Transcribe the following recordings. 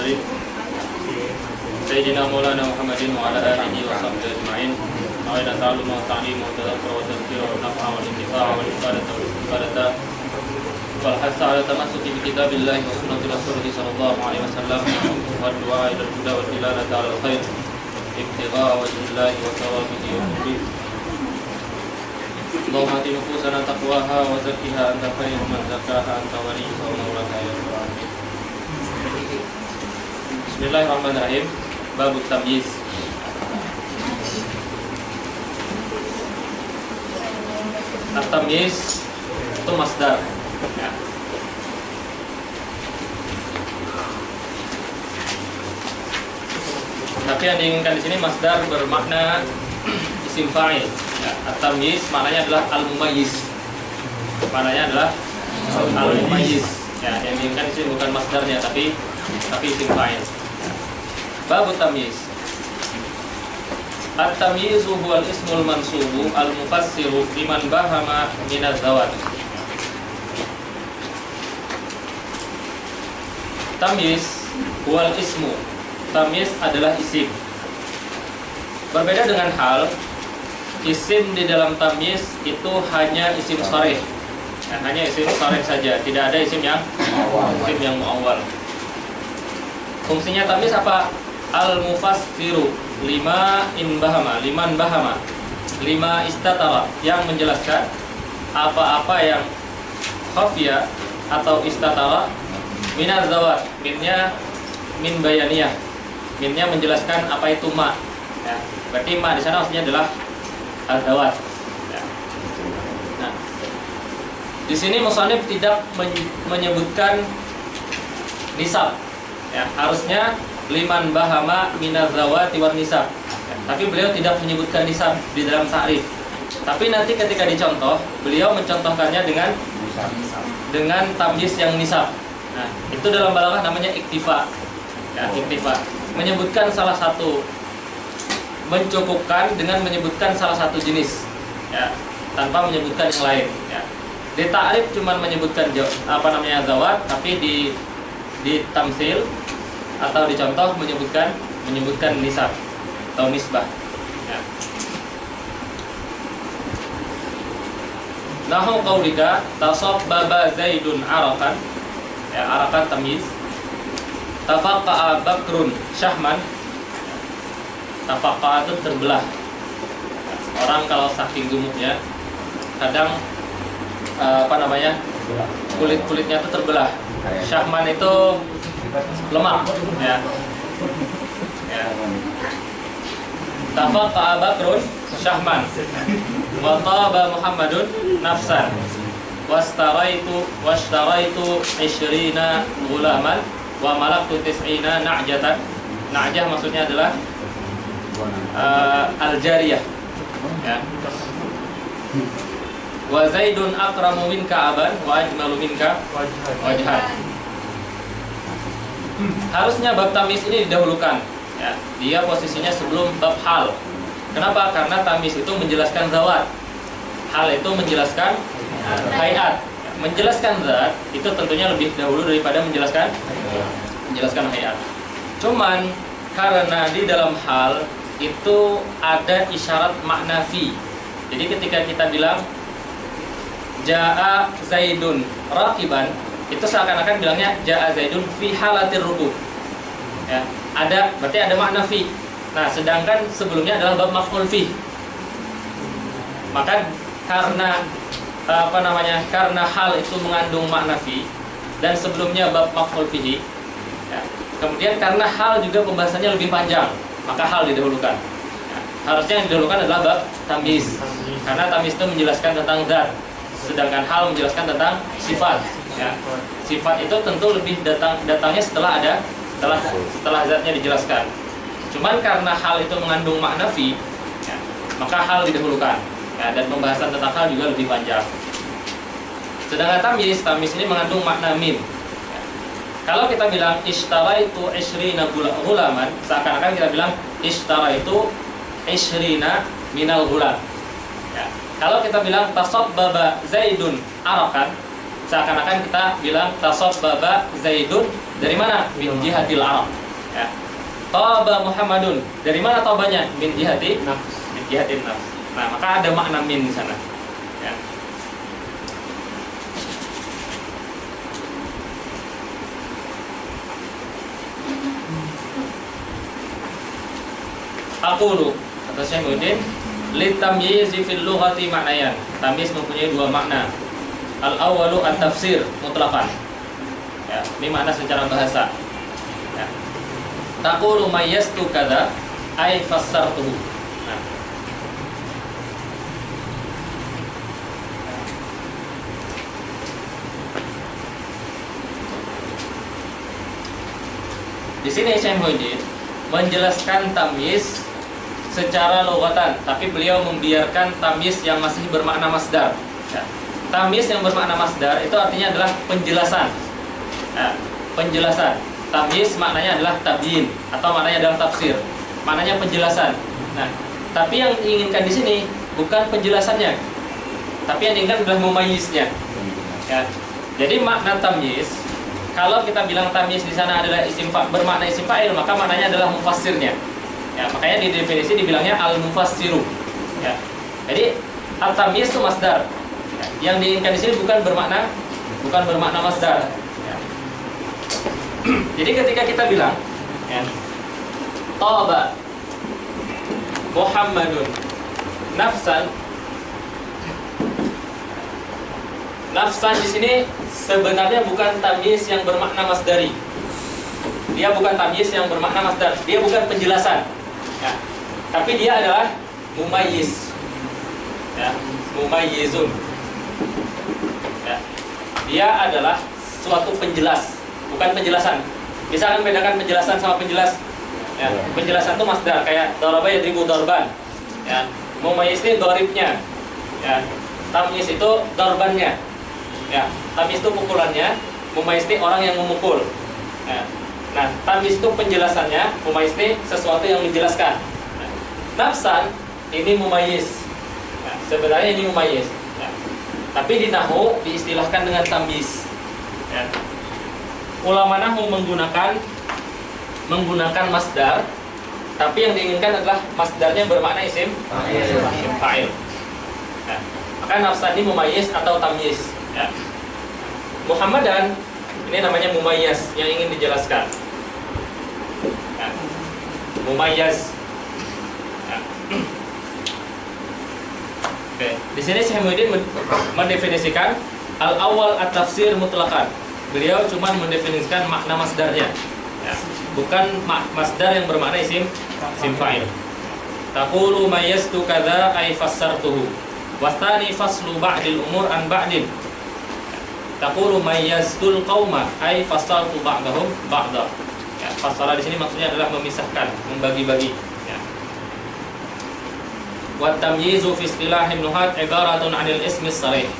المرسلين سيدنا مولانا محمد وعلى آله وصحبه أجمعين. نوينا التعلم والتعليم والتذكر والتذكير والنفع والانتفاع والإفادة والاستفادة والحث على التمسك بكتاب الله وسنة رسوله صلى الله عليه وسلم والدعاء إلى الهدى والدلالة على الخير ابتغاء وجه الله وثوابه وحبه. اللهم آت نفوسنا تقواها وزكها أنت خير من زكاها أنت وليها ومولاها يا رب العالمين. Bismillahirrahmanirrahim. Bab tamyiz. At-tamyiz itu masdar. Ya. Tapi yang diinginkan di sini masdar bermakna isim fa'il. Ya. At-tamyiz maknanya adalah al-mumayyiz. Maknanya adalah al-mumayyiz. Ya, yang diinginkan di sini bukan masdarnya tapi isim fa'il. Bab tamyiz. At-tamyizu huwa al-ismul mansubu al-mufassiru liman bahama min az-zawat. Tamyiz huwa al-ismu. Tamyiz adalah isim. Berbeda dengan hal, isim di dalam tamyiz itu hanya isim sharih. Ya, hanya isim sharih saja, tidak ada isim yang muawwal. Fungsinya tamyiz apa? Al-mufassiru liman bahama, lima istatara, yang menjelaskan apa-apa yang khafiya atau istatara minaz zawat. Minnya min bayaniyah, minnya menjelaskan apa itu ma. Ya, berarti ma di sana maksudnya adalah az-zawat. Ya. Nah, di sini musannif tidak menyebutkan nisab. Ya, harusnya liman bahama minaz zawati wan nisab. Ya, tapi beliau tidak menyebutkan nisab di dalam ta'rif. Tapi nanti ketika dicontoh, beliau mencontohkannya dengan tamyiz yang nisab. Nah, itu dalam balaghah namanya iktifa. Ya, iktifa. Menyebutkan salah satu, mencukupkan dengan menyebutkan salah satu jenis. Ya, tanpa menyebutkan yang lain. Ya. Di ta'rif cuma menyebutkan zawat, tapi di tamsil atau dicontoh menyebutkan nisab atau nisbah. Ya. Nahu qaulika tasabbaba Zaidun arakan. Ya, arakan tamyiz. Tafaqqa'a Bakrun syahman. Tafaqqa'a itu terbelah. Ya, orang kalau saking gemuknya kadang kulit-kulitnya itu terbelah. Syahman itu lemak, ya. Ya. Tafaqqa'a Bakrun syahman wa taba Muhammadun nafsan wastaraitu 20 gulaman wa malaktu 90 na'jatan. Na'jah maksudnya adalah al-jariyah. Ya. Wa Zaidun akramu minka aban wa ajmalu minka wajhan. Harusnya bab tamyiz ini didahulukan. Ya, dia posisinya sebelum bab hal. Kenapa? Karena tamyiz itu menjelaskan zawat. Hal itu menjelaskan hayat. Menjelaskan zat itu tentunya lebih dahulu daripada menjelaskan hayat. Cuman karena di dalam hal itu ada isyarat makna fi. Jadi ketika kita bilang Ja'a Zaidun raqiban, itu seakan-akan bilangnya Ja'a Zaidun fi halatir rukub. Ya, berarti ada makna fi. Nah, sedangkan sebelumnya adalah bab maf'ul fi. Maka karena karena hal itu mengandung makna fi dan sebelumnya bab maf'ul fihi. Ya, kemudian karena hal juga pembahasannya lebih panjang, maka hal didahulukan. Ya, harusnya yang didahulukan adalah bab tamyiz. Karena tamyiz itu menjelaskan tentang zat, sedangkan hal menjelaskan tentang sifat. Ya. Sifat itu tentu lebih datangnya setelah zatnya dijelaskan. Cuman karena hal itu mengandung makna fi, ya, maka hal didahulukan. Ya, dan pembahasan tentang hal juga lebih panjang. Sedangkan tamyiz ini mengandung makna min. Ya. Kalau kita bilang ishtaraitu 20 gulaman, seakan-akan kita bilang ishtaraitu 20 minal gulam. Ya. Kalau kita bilang tasabbaba Zaidun arakan, seakan-akan kita bilang tasabbaba Zaidun Dari mana? Min jihatil Arab. Ya. Taba Muhammadun. Dari mana tabanya? Min jihati nafs. Min jihatin nafs. Nah, maka ada makna min di sana. Ya. Aqulu, kata Syekh Muhyiddin, litamyizi fil lughati ma'nayan. Tamyiz mempunyai dua makna. Al-awwalu at-tafsir mutlaqan. Ya, ini makna secara bahasa. Ya. Taqulu mayyastu kadza ay fassartuhu. Nah. Di sini Syekh Muhyiddin menjelaskan tamyiz secara logatan, tapi beliau membiarkan tamyiz yang masih bermakna masdar. Ya. Tamyiz yang bermakna masdar itu artinya adalah penjelasan. Ya, penjelasan. Tamyiz maknanya adalah tabyin atau maknanya adalah tafsir. Maknanya penjelasan. Nah, tapi yang diinginkan di sini bukan penjelasannya, tapi yang diinginkan adalah mumayyiznya. Ya. Jadi makna tamyiz, kalau kita bilang tamyiz di sana adalah isim bermakna isim fa'il, maka maknanya adalah mufassirnya. Ya, makanya di definisi dibilangnya al-mufassiru. Ya. Jadi at-tamyiz itu masdar. Ya. Yang diinginkan di sini bukan bermakna masdar. Ya. Jadi ketika kita bilang, ya, Taba Muhammadun nafsan. Nafsan di sini sebenarnya bukan tamyiz yang bermakna masdari. Dia bukan tamyiz yang bermakna masdar. Dia bukan penjelasan. Ya. Tapi dia adalah mumayyiz. Ya, mumayyizun. Ya. Dia adalah suatu penjelas, bukan penjelasan. Bisa kan bedakan penjelasan sama penjelas? Ya. Penjelasan itu masdar, kayak daraba yadribu darban. Ya. Mumayyiz itu dharibnya. Ya. Tamyiz itu darbannya. Ya. Tamyiz itu pukulannya, mumayyiz itu orang yang memukul. Ya. Nah, tamyiz itu penjelasannya, mumayyiz ini sesuatu yang menjelaskan. Nah, nafsan ini mumayyiz. Nah, sebenarnya ini mumayyiz. Ya. Tapi di nahwu diistilahkan dengan tamyiz. Ya. Ulama nahwu menggunakan masdar, tapi yang diinginkan adalah masdarnya bermakna isim fa'il. Ya. Maka nafsan ini mumayyiz atau tamyiz. Ya. Muhammadan ini namanya mumayyaz yang ingin dijelaskan. Ya. Mumayyaz. Ya. Oke, di sini Syekh Muhyiddin mendefinisikan al-awwal at-tafsir mutlaqan. Beliau cuma mendefinisikan makna masdarnya. Ya. Bukan masdar yang bermakna isim fa'il. Taqulu mayyastu kadza ay fassartuhu. Wastani faslu ba'dil umur an ba'din. Taqulu mayyaztul qauma ay fassaltu ba'dahum ba'da. Ya, fassala di sini maksudnya adalah memisahkan, membagi-bagi. Ya. Wa tamyizu fi istilahin nuhat ibaratun 'anil ismi sharih.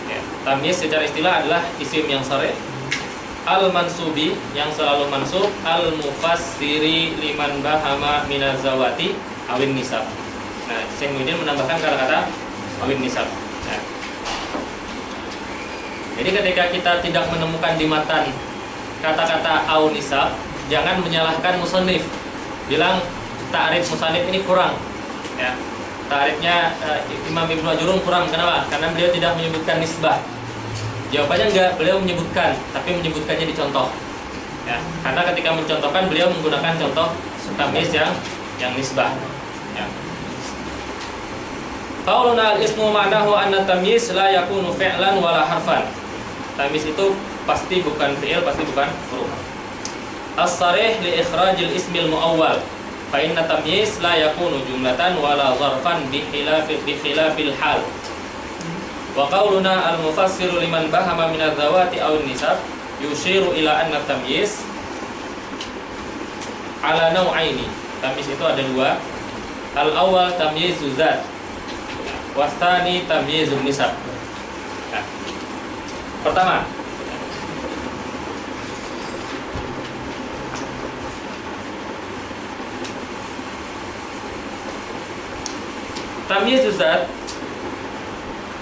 Ya, tamyiz secara istilah adalah isim yang sharih. Al-mansubi yang selalu mansub, al-mufassiri liman bahama minaz zawati awin nisab. Nah, Syekh Muhyiddin menambahkan kata-kata awin nisab. Ya. Jadi ketika kita tidak menemukan di matan kata-kata au nisab, jangan menyalahkan musannif. Bilang ta'rif musannif ini kurang. Ya. Ta'rifnya Imam Ibnu Ajurun kurang. Kenapa? Karena beliau tidak menyebutkan nisbah. Jawabannya enggak, beliau menyebutkan, tapi menyebutkannya di contoh. Ya. Karena ketika mencontohkan beliau menggunakan contoh tamyiz yang nisbah. Ya. Qauluna al-ismu ma'nahu anna tamyiz la yakunu fi'lan wala harfan. Tamyiz itu pasti bukan fi'il, pasti bukan huruf. As-sarih li ikhrajil ismil muawwal. Fa inna tamyiz la yakunu jumlatan wala zarfan bi khilafil hal. Wa qauluna al-mufassiru liman bahama min adz-dzawati aw an-nisab yushiru ila anna tamyiz ala naw'aini. Tamyiz itu ada dua. Al-awwal tamyizu zat. Wastani tamyizun nisab. Nah, pertama, tamyizuz zat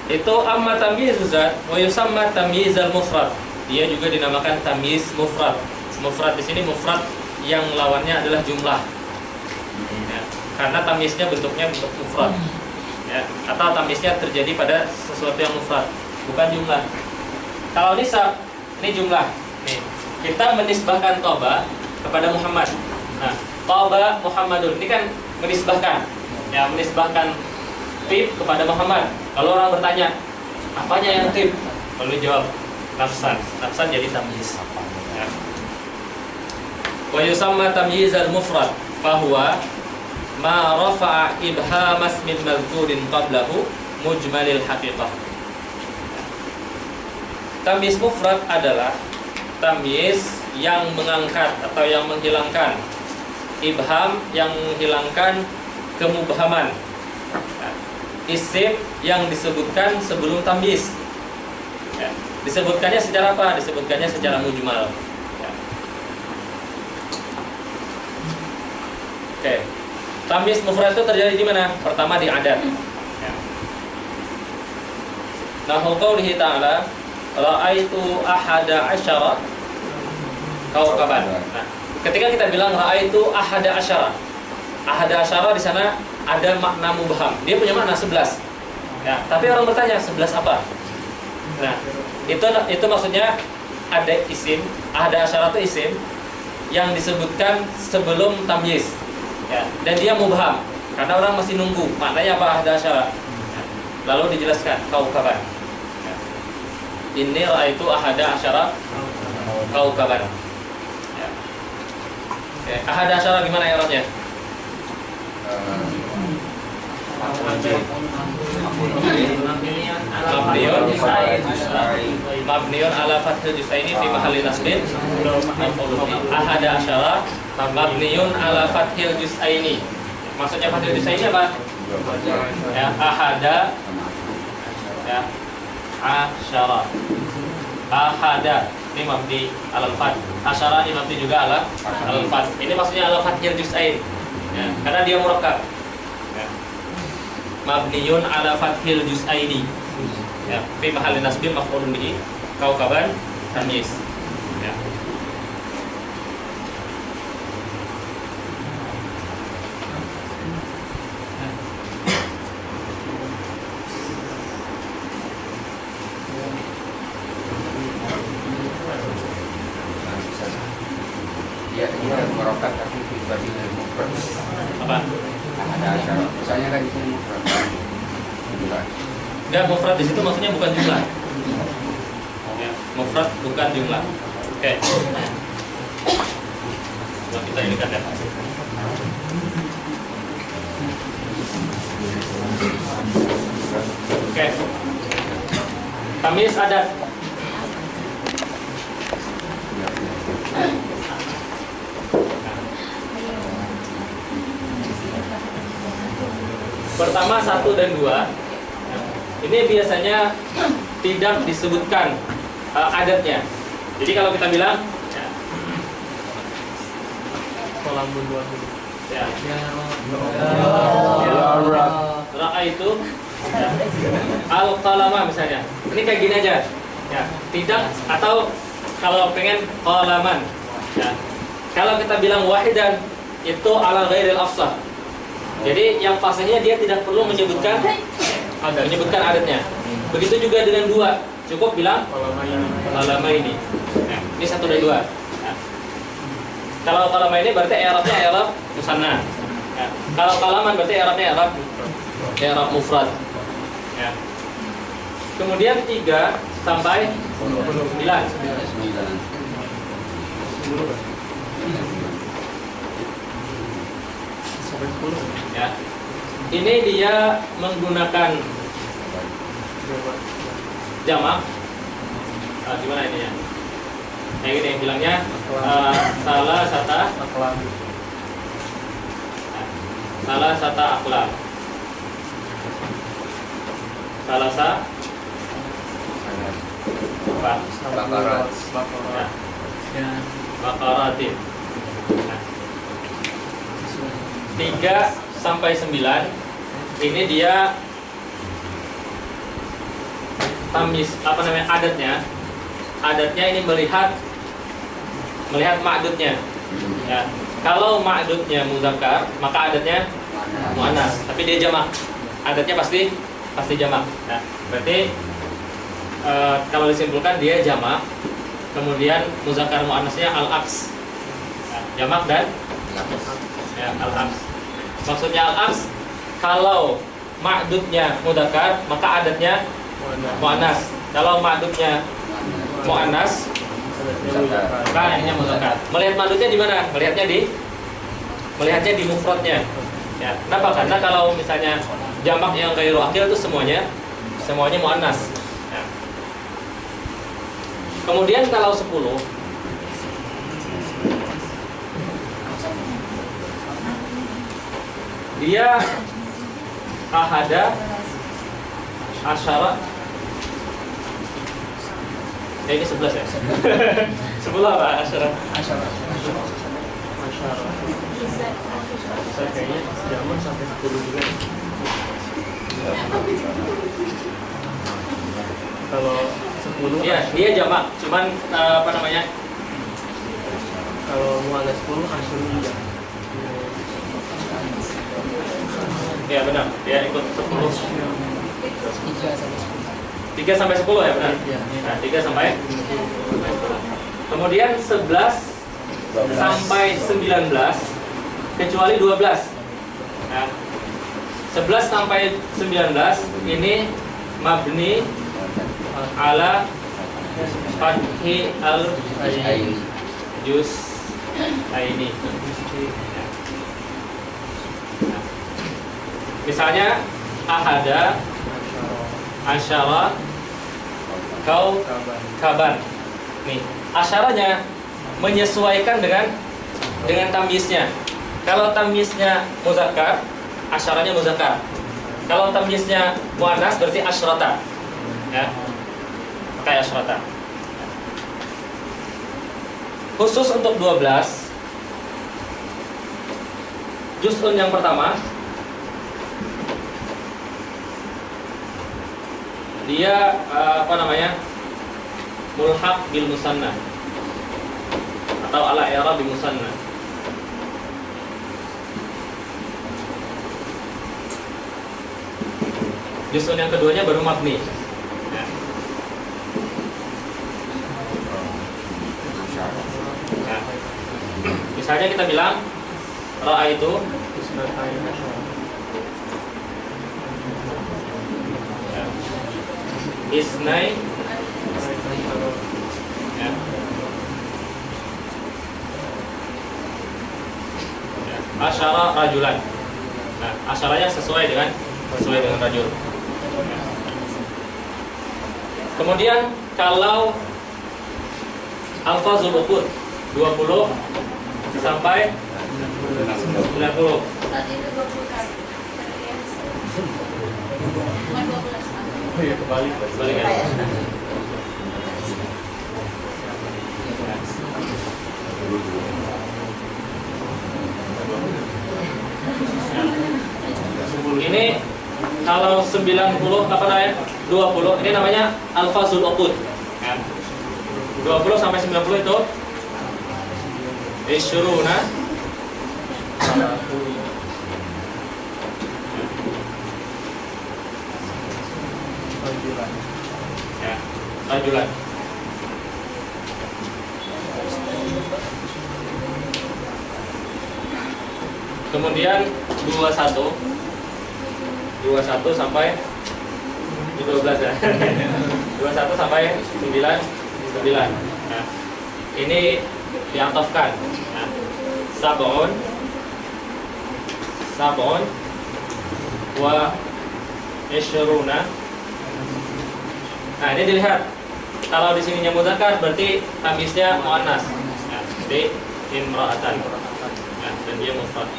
itu amma tamyizuz zat wa yusamma tamyizal mufrad. dia juga dinamakan tamyiz mufrad. Mufrad di sini mufrad yang lawannya adalah jumlah. Ya, karena tamyiznya bentuknya bentuk mufrad. Ya, atau tamyiznya terjadi pada sesuatu yang mufrad, bukan jumlah. Kalau nisab, ini jumlah. Nih, kita menisbahkan Toba kepada Muhammad. Nah, Toba Muhammadun ini kan menisbahkan, ya menisbahkan tib kepada Muhammad. Kalau orang bertanya, apanya yang tib? Lalu dijawab nafsan. Nafsan jadi tamyiz. Ya. Wa yusamma tamyiz al-mufrad, fahuwa ma rafa'a ibham ismin madhkurin qablahu mujmalil haqiqah. Tamyiz mufrad adalah tamyiz yang mengangkat atau yang menghilangkan ibham, yang menghilangkan kemubhaman, isim yang disebutkan sebelum tamyiz. Ya. Disebutkannya secara apa? Disebutkannya secara mujmal. Ya. Oke. Tamyiz mufrad itu terjadi di mana? Pertama di adat. Ya. Nahu qaulihi ta'ala, ra'aitu ahada asyara kaukaban. Nah, ketika kita bilang ra'aitu ahada asyara di sana ada makna mubham. Dia punya makna 11. Ya, tapi orang bertanya 11 apa? Nah, itu maksudnya ada isim, ahada asyara itu isim yang disebutkan sebelum tamyiz. Ya, dan dia mubham karena orang masih nunggu maknanya apa ahada asyara. Ya, lalu dijelaskan kaukaban. Ya. Inni ra'aitu ahada asyara kaukaban. Ya. Oke, ahada asyara gimana i'rabnya? Mabniun ala fathil juz'aini fi mahalli nasbin. Ahada asyara mabniun ala fathil juz'aini. Maksudnya fathil juz'aini apa? Ya, ahada, ya, asyara. Ahada ini mabni ala fath. Asyara ini mabni juga ala fath. Ini maksudnya ala fathil juz'ain. Ya, karena dia murakkab. Ya. Mabniun ala fathil juz'aini. Ya, fi mahalli nasbin maf'ulun bihi kaukaban tamyiz. Ya. Dia merokat tapi pribadi mufrad. Apa? Ada asyara. Misalnya kan di sini mufrad. Enggak, mufrad di situ maksudnya bukan jumlah. Ya, mufrad bukan jumlah. Oke. Coba kita ini kan ya. Oke. Tamyiz adat. Pertama 1 dan 2 ini biasanya tidak disebutkan adatnya. Jadi kalau kita bilang ya, ra'aitu al-qalama misalnya. Ini kayak gini aja. Ya, tidak, atau kalau pengen qalaman. Ya. Kalau kita bilang wahidan itu ala ghairil afsah. Jadi yang fasihnya dia tidak perlu menyebutkan adatnya. Begitu juga dengan 2, cukup bilang qalama ini. Nah, ini 1 dan 2. Nah, kalau qalama ini berarti i'rabnya i'rab musanna. Ya. Kalau qalaman berarti i'rabnya i'rab mufrad. Ya. Kemudian 3 sampai 9. Ya. Ini dia menggunakan jamak. Gimana ini ya? Kayak gini yang bilangnya salah sata akhlak. Bakaratin. 3 sampai 9 ini dia tamyiz, adatnya adatnya ini melihat ma'dudnya. Ya. Kalau ma'dudnya muzakkar, maka adatnya muannas, tapi dia jamak. Adatnya pasti jamak. Nah, berarti kalau disimpulkan dia jamak, kemudian muzakkar muannasnya al-aks. Nah, jamak dan ya, al-aks. Maksudnya al-aks, kalau ma'dudnya muzakkar, maka adatnya muannas. Kalau ma'dudnya muannas, maka adatnya muzakkar. Melihat ma'dudnya di mana? Melihatnya di mufradnya. Ya, kenapa? Karena kalau misalnya jamak yang ghairu akil itu semuanya muannas. Ya. Kemudian kalau 10, dia ahada asyara. Ini 11 ya? 10 apa asyara? Asyara. Saya kayaknya zaman sampai 10 juga. Kalau 10 Iya, dia jamak. Cuman apa namanya? Kalau muannas 10 asyuriyah. Ya benar, dia ikut 10. 3 sampai 10 ya benar? Iya. Nah, 3 sampai 10. Kemudian 11 sampai 19 kecuali 12. Nah, 11 sampai 19 ini mabni ala fathi al-juz aini. Misalnya ahada asyara kau kaban. Nih, asyaranya menyesuaikan dengan tamyiznya. Kalau tamyiznya muzakkar, asyaranya muzakkar. Kalau tamyiznya muannas berarti asyrata. Ya. Kayak asyrata. Khusus untuk 12 juz'un yang pertama, dia mulhaq bil musanna atau ala i'rab bil musanna. Juz'un yang keduanya baru mabni. Ya. Ya. Misalnya kita bilang ra'a itu ya. Isnai ya. Ya. Asyara rajulan. Nah, asyaranya sesuai dengan rajul. Kemudian kalau alfazul uqud 20 sampai 90. Oh iya, kebalik ya. Ini kalau 90 apa namanya? 20 ini namanya alfazul uqud. Ya. 20 sampai 90 itu isyuruna ya, rajulan. Kemudian 21 sampai 12 ya. 21 sampai 9. Nah, ini diatofkan. Nah, sab'un wa isyruna. Nah, ini dilihat. Kalau di sininya muzakkar berarti tamyiznya muannas. Nah, jadi imra'atan. Nah, dan dia mufrad.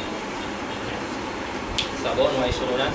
Sab'un wa isyruna.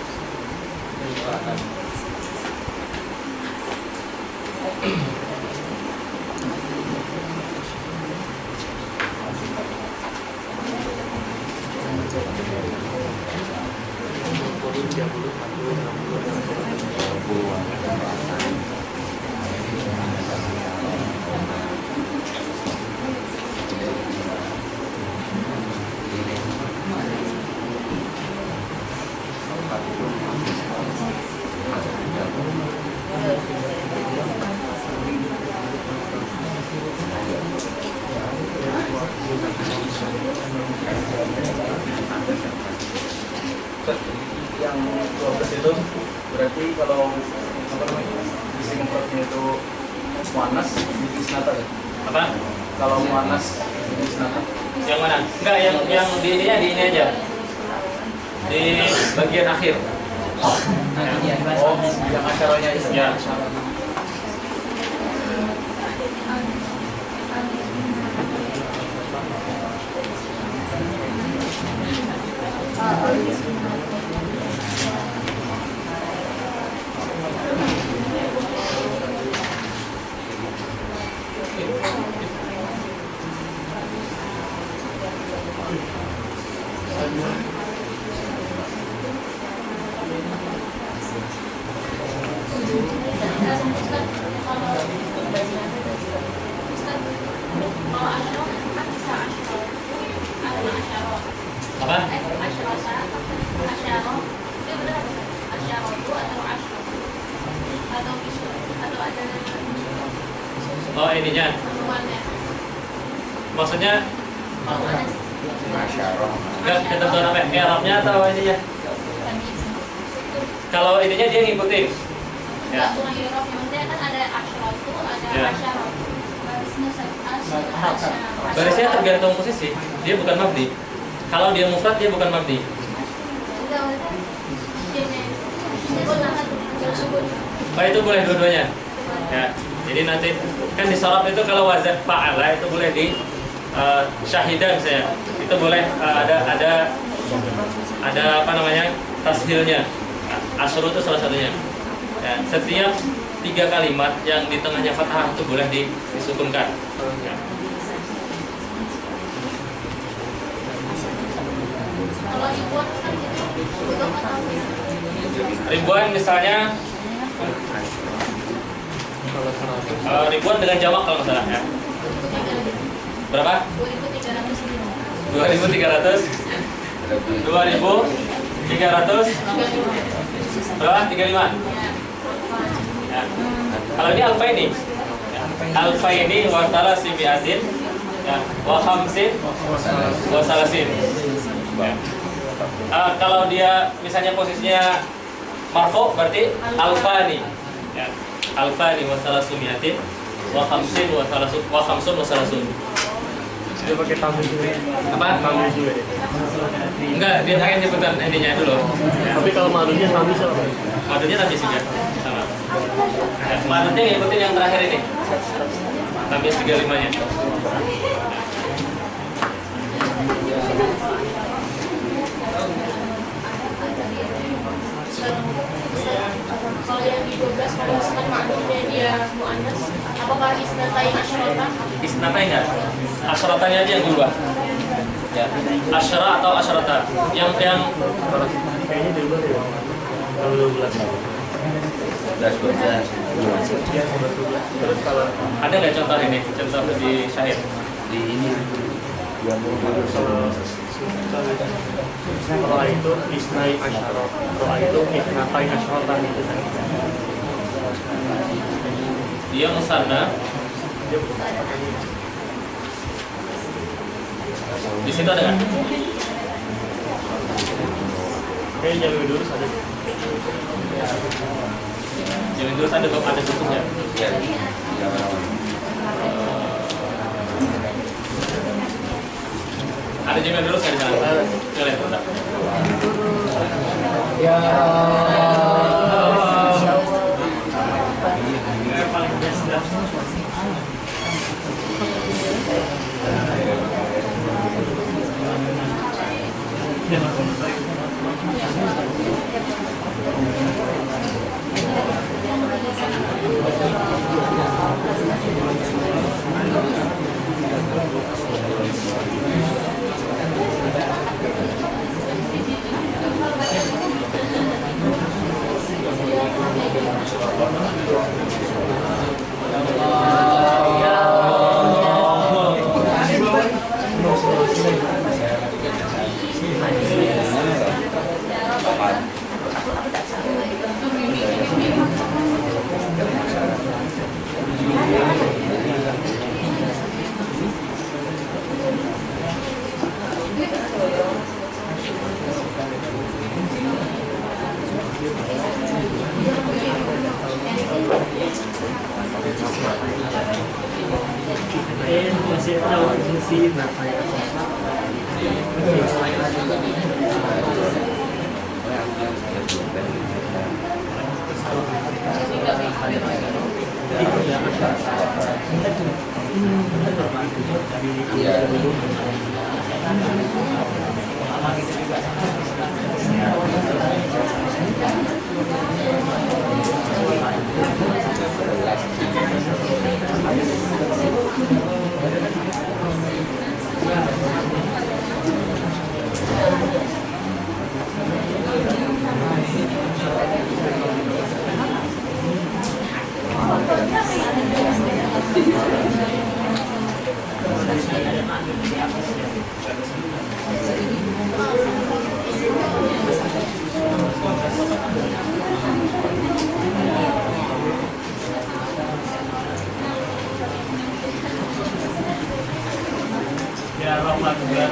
Antum? Berarti kalau apa namanya isi mufradnya itu muannas di isnata ya? Apa? Kalau muannas di isnata? Yang mana? Enggak, yang di ininya di ini aja. Di bagian akhir. Oh, yang acaranya itu. Ya. Apa? Oh, ininya. Maksudnya Masyarakat. enggak ketentuan apa? Arabnya atau ininya? Kalau ininya dia ngikutin. Ya. Bukan Eropa, maksudnya kan ada asyratu, ada Ya. asyarah. Barisnya tergantung posisi. Dia bukan mabdi. Kalau dia mufrad dia bukan mabdi. Oh, itu boleh dua-duanya. Ya. Jadi nanti kan di sorab itu kalau wazan fa'ala itu boleh di syahidah misalnya. Itu boleh ada apa namanya? Tashilnya. Asyru itu salah satunya. Ya, setiap 3 kalimat yang di tengahnya fathah itu boleh disukunkan. Ya. Kalau ribuan kan itu Ribuan misalnya ribuan dengan jamak kalau nggak salah ya. Berapa? 2.300 berapa? 35 ya. Kalau ini alfa ini wa salasi bi'atin ya, wa khamsin wa salasin ya. Kalau dia misalnya posisinya marfu berarti alfani ya. Alfani wa salasu bi'atin wa khamsin wa khamsun wa salasun. Dia pakai tamrin juga. Apa? Tamrin juga deh. Enggak, dia akan nyebutan ininya dulu. Ya. Tapi kalau madunya tamis apa? Madunya tamis juga sama. Ya, madunya ngikutin yang terakhir ini. Tamis 35-nya. kalau yang di 12 kalau misalkan maknanya dia muannas, apakah isnatain asyrata? Isnatain enggak? Asyaratanya aja yang berubah. Ya. Asyara atau asyarata. Yang Kayaknya di luar ya. Kalau 12 tahun. 12. Terus kalau ada nggak contoh ini? Contoh di syahid. Di ini kalau itu isnai asyarah, kalau itu isnatai asyaratan gitu kan. Dia musanna. Di situ ada nggak? Kayaknya jam dulu ada. Jadi terus ada tutupnya. ya. Ada jam dulu saya di sana. Coba lihat bentar. Ya. Ya Rahman ya.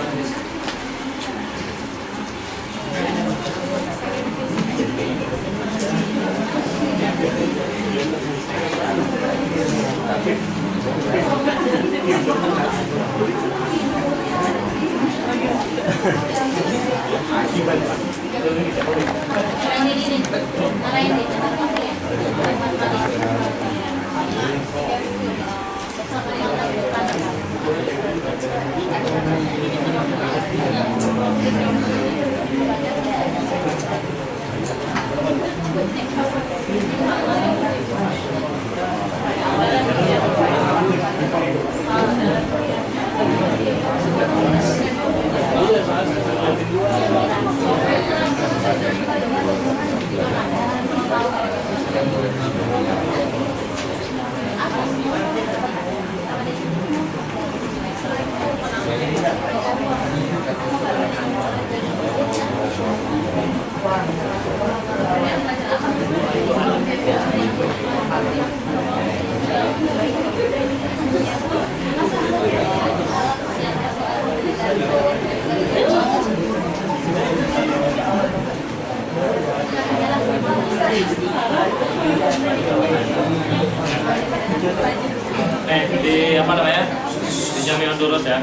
Di apa namanya? Di Jami'ud Durus ya,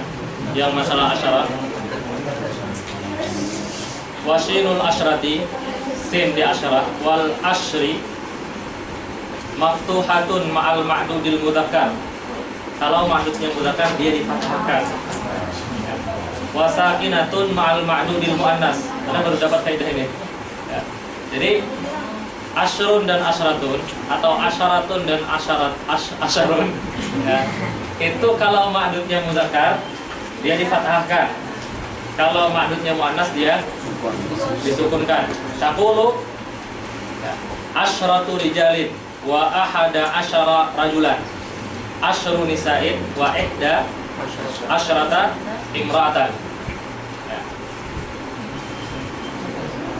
yang masalah asyara. Wasinul asyrati, sin di asyara, wal asyri maftuhatun ma'al ma'dudil mudzakkar. Kalau ma'dudnya mudzakkar dia difathahkan. Wasakinatun ma'al ma'dudil muannas. Anda baru dapat kaidah ini. Ya. Jadi asyrun dan asyaratun atau asyaratun dan asyarun ya, itu kalau ma'dudnya mudzakkar dia difathahkan, kalau ma'dudnya muannas dia disukunkan. Taqulu ya, asyratu rijalin wa ahada asyara rajulan, asyru nisa'in wa ihda asyrata imra'atan ya.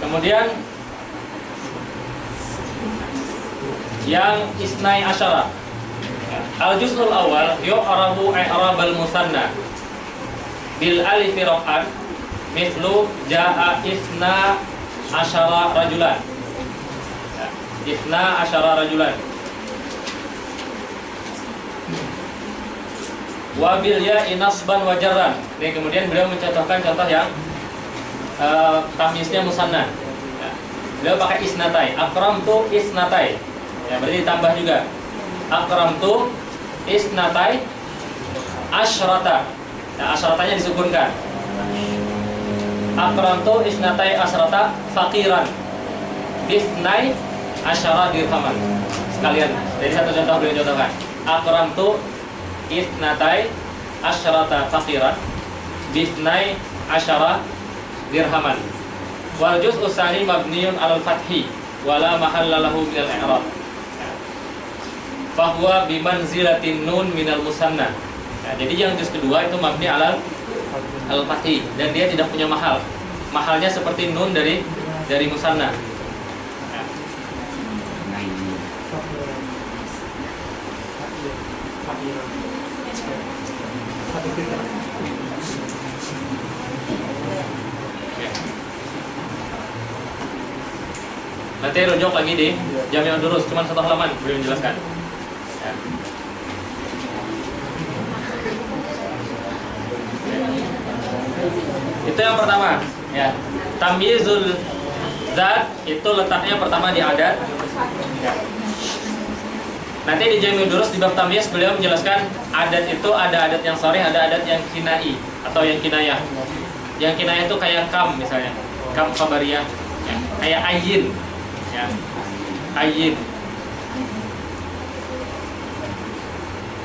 Kemudian yang isnai asyara, al-juz'ul awal yu'rabu i'rabal musanna bil alif raf'an mithlu jaa isna asyara rajulan. Isna asyara rajulan. Wa bil ya'i nasban wa jarran. Ini kemudian beliau mencontohkan contoh yang tamisnya musanna. Beliau pakai isnatai. Akramtu isnatai. Ya, berarti ditambah juga. Akramtu isnatai asyrata. Nah, asyaratanya disukunkan. Akramtu isnatai asyrata faqiran. Bisnai asyara dirhaman. Sekalian, dari satu contoh beliau contohkan. Akramtu isnatai asyrata faqiran. Bisnai asyara dirhaman. Wal juz'u tsani mabniun 'alal fathi wala mahalla lahu minal i'rab. Bahwa bimanzilatin nun minal musanna. Nah, jadi yang juz kedua itu mabni alal al-fathi dan dia tidak punya mahal. Mahalnya seperti nun dari musanna. Nah. Nanti rujuk lagi di Jami'ud Durus, cuma satu halaman beliau menjelaskan. Ya. Itu yang pertama, ya. Tamyizul zat itu letaknya pertama di adat. Ya. Nanti di Jami' Durus di bab tamyiz beliau menjelaskan adat itu ada adat yang sharih, ada adat yang kinai atau yang kinayah. Yang kinayah itu kayak kam misalnya, kam khabariyah, ya. Kayak ayin, ya. Ayin.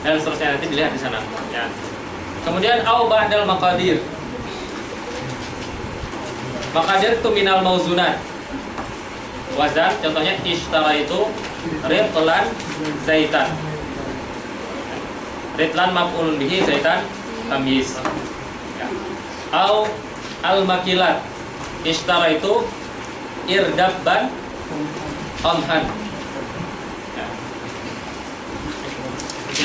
Dan seterusnya nanti dilihat di sana, ya. Kemudian au ba'dal maqadir. Maqadir itu minal mauzunat. Wazan contohnya ishtara itu ritlan zaitan. Ritlan maf'ulun bihi, zaitan tamyiz. Ya. Au al makilat. Ishtara itu irdabban qamhan. Ya.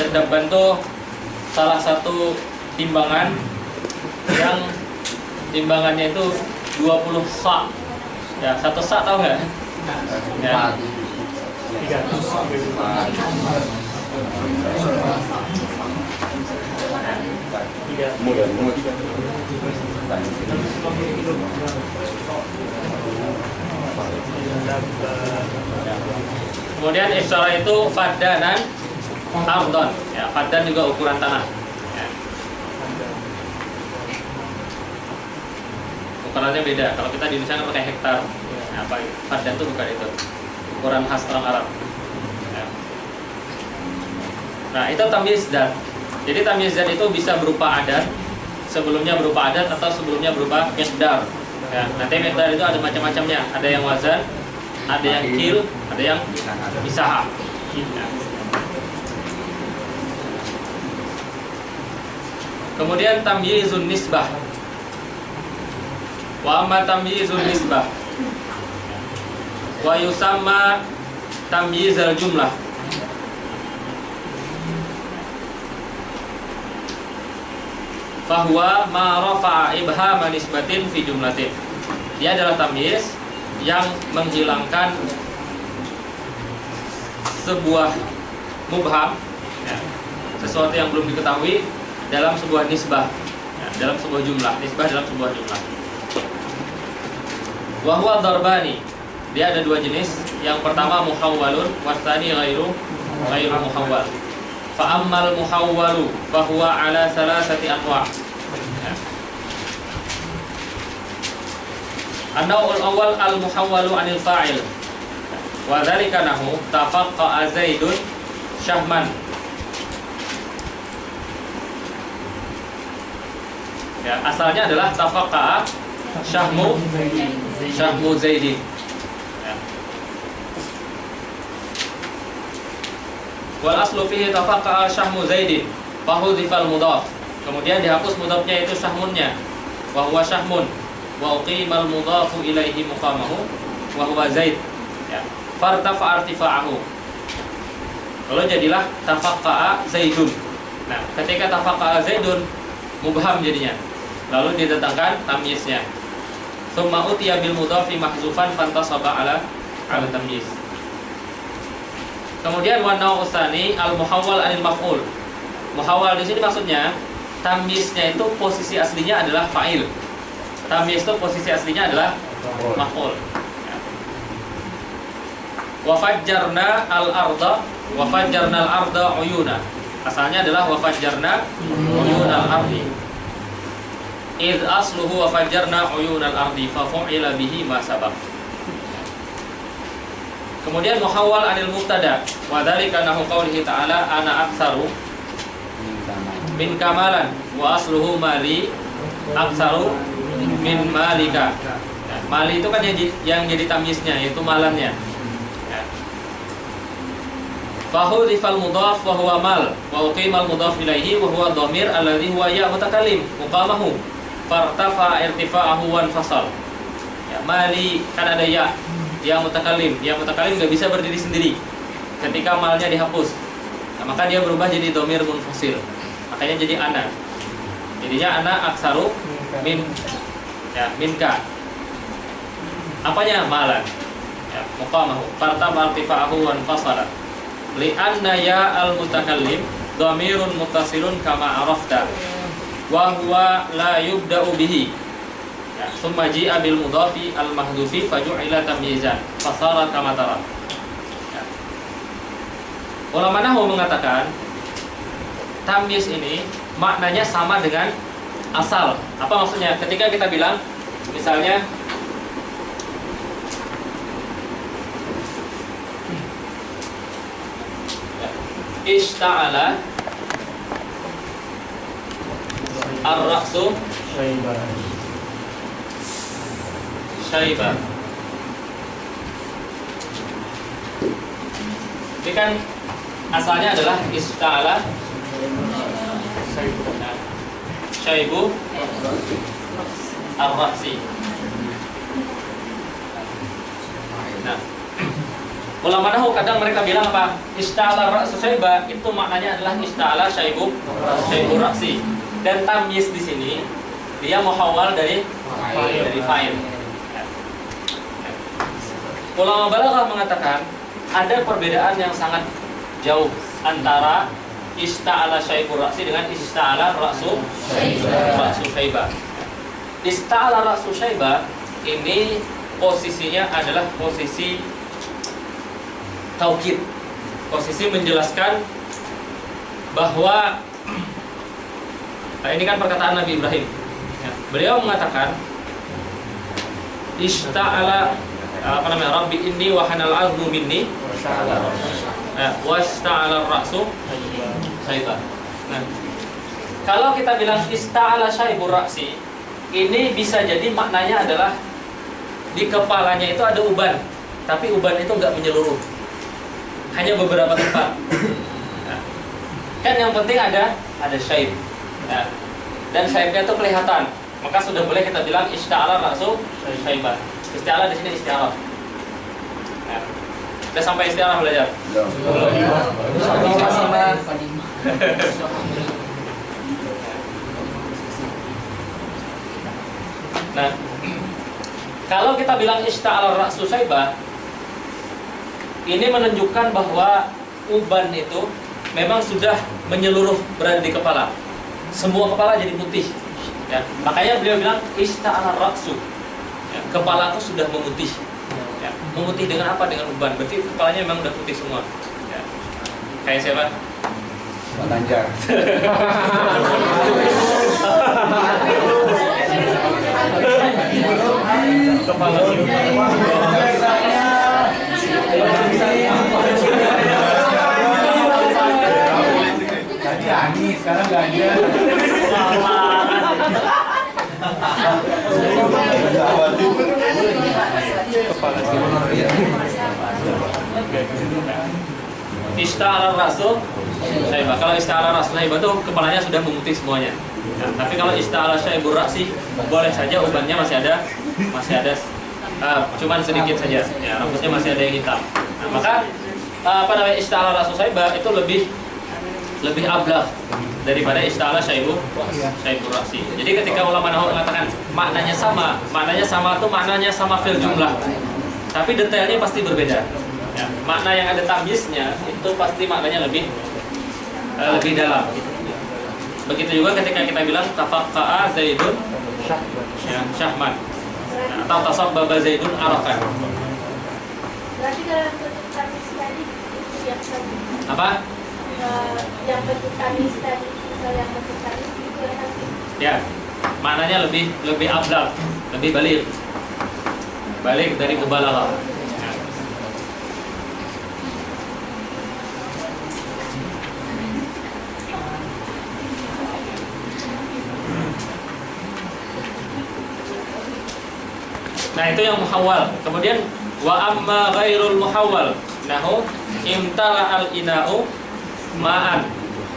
Irdabban itu salah satu timbangan yang timbangannya itu 20 sa. Ya, 1 sa tahu nggak? Ya. Kemudian isyara itu fadanan ardon. Ya, fadan juga ukuran tanah. Ya. Ukurannya beda. Kalau kita di Indonesia kan pakai hektar. Ya, apa? Fadan itu bukan itu. Ukuran khas orang Arab. Ya. Nah, itu tamyiz zat. Jadi tamyiz zat itu bisa berupa adat, sebelumnya berupa adat atau sebelumnya berupa miqdar. Ya, nanti miqdar itu ada macam-macamnya. Ada yang wazan, ada yang kil, ada yang misaha. Ya. Kemudian tamyizun nisbah. Wa amma tamyizun nisbah wa yusamma tamyizal jumlah. Fahuwa ma rafa'a ibhama nisbatin fi jumlatin. Dia adalah tamyiz yang menghilangkan sebuah mubham, ya, sesuatu yang belum diketahui dalam sebuah nisbah, ya, dalam sebuah jumlah, nisbah dalam sebuah jumlah. Wa huwa darbani. Dia ada dua jenis. Yang pertama muhawwalun, wasani ghairu muhawwal. Fa ammal muhawwalu fa huwa ala salasati anwa'. Ya. An-naw'ul awwal al-muhawwalu 'anil fa'il. Wa dzalika nahu tafaqqa'a Zaidun syahman. Ya, asalnya adalah tafaqqa'a syahmu Zaidin. Ya. Wal aslu fihi tafaqqa'a syahmu Zaidin fa hudzifal mudhaf. Kemudian dihapus mudhafnya itu syahmunnya. Wa huwa syahmun wa uqimal mudhafu ilaihi muqamahu wa huwa Zaid. Ya. Fartafa artifa'ahu. Lalu jadilah tafaqqa'a Zaidun. Nah, ketika tafaqqa'a Zaidun mubham jadinya. Lalu didatangkan tamyiznya. Tsumma utiya bil mudhafi mahzufan fantasaba ala tamyiz. Kemudian wa nau'u tsani al muhawwal anil maf'ul. Muhawwal di sini maksudnya tamyiznya itu posisi aslinya adalah fa'il. Tamyiz itu posisi aslinya adalah maf'ul. Wa fajjarna al arda uyuna. Asalnya adalah wa fajjarna uyunal ardi. Idz asluhu wa fajjarna uyunal ardi fa fu'ila bihi ma sabaq. Kemudian muhawwal anil mubtada wa dzalika nahu qaulihi ta'ala ana aktsaru min kamalan wa asluhu mali aktsaru min malika. Ya, mali itu kan yang jadi tamyiznya yaitu malannya. Ya. Fa hudzifal mudhaf wa huwa mal wa uqimal mudhaf ilaihi wa huwa dhamir alladhi huwa ya mutakallim muqamahu fartafa irtifa'ahu wan fasal. Ya, mali kan ada ya mutakallim. Ya mutakallim enggak bisa berdiri sendiri ketika malnya dihapus. Nah, maka dia berubah jadi dhamir munfasil. Makanya jadi ana. Jadinya ana aksaru minka. Apanya malan? Ya, muqamahu fartafa irtifa'ahu wan fasala. Li anna ya al mutakallim dhamirun muttasilun kama arafta. Wa huwa la yubda'u bihi summa ji'a bil mudhafi al mahdhufi faju'ila tamyizan fasara kama tara. Ya. Ulama nahwu mengatakan tamyiz ini maknanya sama dengan asal. Apa maksudnya? Ketika kita bilang misalnya ishta'ala ar-ra'su syaiba. Ini kan asalnya adalah ishta'ala syaibu ar-ra'si. Nah, ulama nahwu kadang mereka bilang apa? Ishta'ala ra'su syaiba itu maknanya adalah ishta'ala syaibu ra'si. Dan tamyiz di sini dia muhawwal dari fa'il. Ulama balaghah mengatakan ada perbedaan yang sangat jauh antara ishta'ala syaibu ra'si dengan ishta'ala ra'su syaiba. Ishta'ala ra'su syaiba ini posisinya adalah posisi taukid, posisi menjelaskan bahwa ini kan perkataan Nabi Ibrahim. Ya, beliau mengatakan ishta'ala Rabbi inni wa hanal 'azmu minni washta'ala ra'su syaiba. Nah, kalau kita bilang ishta'ala syaibu ra'si, ini bisa jadi maknanya adalah di kepalanya itu ada uban, tapi uban itu enggak menyeluruh, hanya beberapa tempat. Nah, kan yang penting ada syaib. Ya. Dan syaibnya itu kelihatan, maka sudah boleh kita bilang ishta'ala ra'su syaiba. Isti'alah di sini isti'arah. Ya. Sudah sampai isti'arah belajar? Nah, kalau kita bilang ishta'ala ra'su syaiba, ini menunjukkan bahwa uban itu memang sudah menyeluruh berada di kepala. Semua kepala jadi putih. Ya, makanya beliau bilang ishta'ala ra'su. Ya, kepalaku sudah memutih. Ya, memutih dengan apa? Dengan uban. Berarti kepalanya memang udah putih semua. Ya. Kayak siapa? Pak Ganjar. Tadi Anies, sekarang Ganjar. Ishta'ala ra'su syaiba. Kalau ishta'ala ra'su syaiba itu kepalanya sudah memutih semuanya. Nah, tapi kalau ishta'ala syaibu ra'si boleh saja ubannya masih ada cuman sedikit saja. Ya, rambutnya masih ada yang hitam. Nah, maka ishta'ala ra'su syaiba itu lebih ablagh daripada ishta'ala syaibu ra'si. Jadi ketika ulama nahwu mengatakan maknanya sama itu maknanya sama fil jumlah. Tapi detailnya pasti berbeda. Ya, makna yang ada tamyiznya itu pasti maknanya lebih dalam. Begitu juga ketika kita bilang tafaqqa'a Zaidun syahman, atau tasabbaba Zaidun arakan. Berarti dalam bentuk tamyiz tadi itu yang tadi. Apa? Yang bentuk tamyiz tadi, misal yang bentuk tamyiz itu yang tadi. Ya, maknanya lebih ablagh, lebih balik dari mubalaghah. Nah, itu yang muhawwal. Kemudian wa amma ghairul muhawwal nahu imtala al ina'u ma'an.